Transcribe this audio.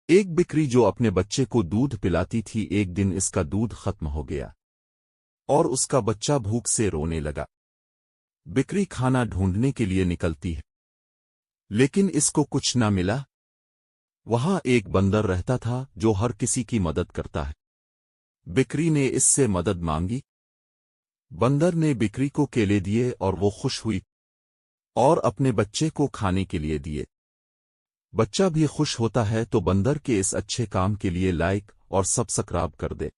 एक बिक्री जो अपने बच्चे को दूध पिलाती थी, एक दिन इसका दूध खत्म हो गया और उसका बच्चा भूख से रोने लगा। बिक्री खाना ढूंढने के लिए निकलती है, लेकिन इसको कुछ ना मिला। वहां एक बंदर रहता था जो हर किसी की मदद करता है। बिक्री ने इससे मदद मांगी। बंदर ने बिक्री को केले दिए और वो खुश हुई और अपने बच्चे को खाने के लिए दिए। बच्चा भी खुश होता है तो बंदर के इस अच्छे काम के लिए लाइक और सब्सक्राइब कर दे।